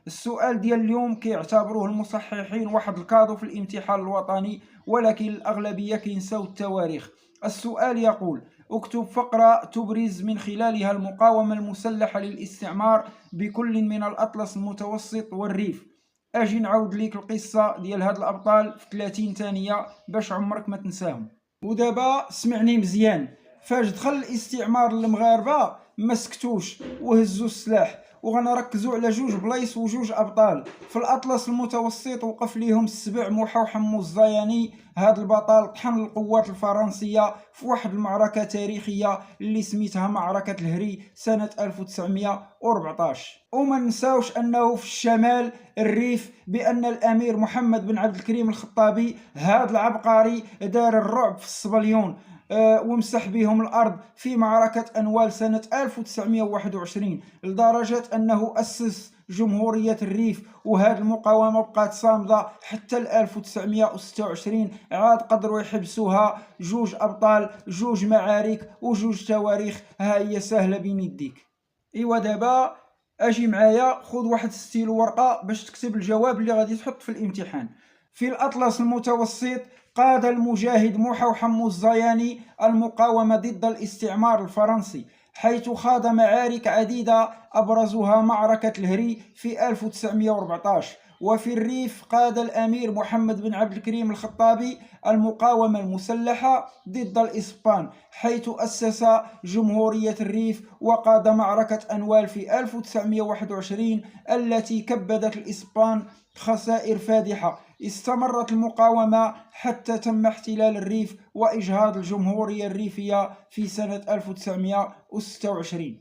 السؤال ديال اليوم كيعتبروه المصححين واحد الكادو في الامتحان الوطني، ولكن الأغلبية كينساو التواريخ. السؤال يقول: اكتب فقرة تبرز من خلالها المقاومة المسلحة للاستعمار بكل من الأطلس المتوسط والريف. أجي نعاود ليك القصة ديال هاد الأبطال في 30 ثانية باش عمرك ما تنساهم. ودابا سمعني مزيان، فاش دخل الاستعمار للمغاربة ما سكتوش وهزوا السلاح، وغنركزوا على جوج بلايص وجوج ابطال. في الاطلس المتوسط وقف ليهم السبع موحى وحمو الزياني. هاد البطل طحن القوات الفرنسيه في واحد المعركه تاريخيه اللي سميتها معركه الهري سنه 1914. وما نساوش انه في الشمال الريف بان الامير محمد بن عبد الكريم الخطابي هاد العبقري دار الرعب في الصبليون ومسح بهم الأرض في معركة أنوال سنة 1921، لدرجة أنه أسس جمهورية الريف. وهذه المقاومة بقات صامدة حتى 1926، عاد قدروا يحبسوها. جوج أبطال، جوج معارك وجوج تواريخ، ها هي سهلة بين يديك. إيوا دابا أجي معايا، خذ واحد ستيلو ورقة باش تكتب الجواب اللي غادي تحط في الامتحان. في الأطلس المتوسط قاد المجاهد موحى وحمو الزياني المقاومة ضد الاستعمار الفرنسي، حيث خاض معارك عديدة أبرزها معركة الهري في 1914. وفي الريف قاد الأمير محمد بن عبد الكريم الخطابي المقاومة المسلحة ضد الإسبان، حيث أسس جمهورية الريف وقاد معركة أنوال في 1921 التي كبدت الإسبان خسائر فادحة. استمرت المقاومة حتى تم احتلال الريف وإجهاض الجمهورية الريفية في سنة 1926.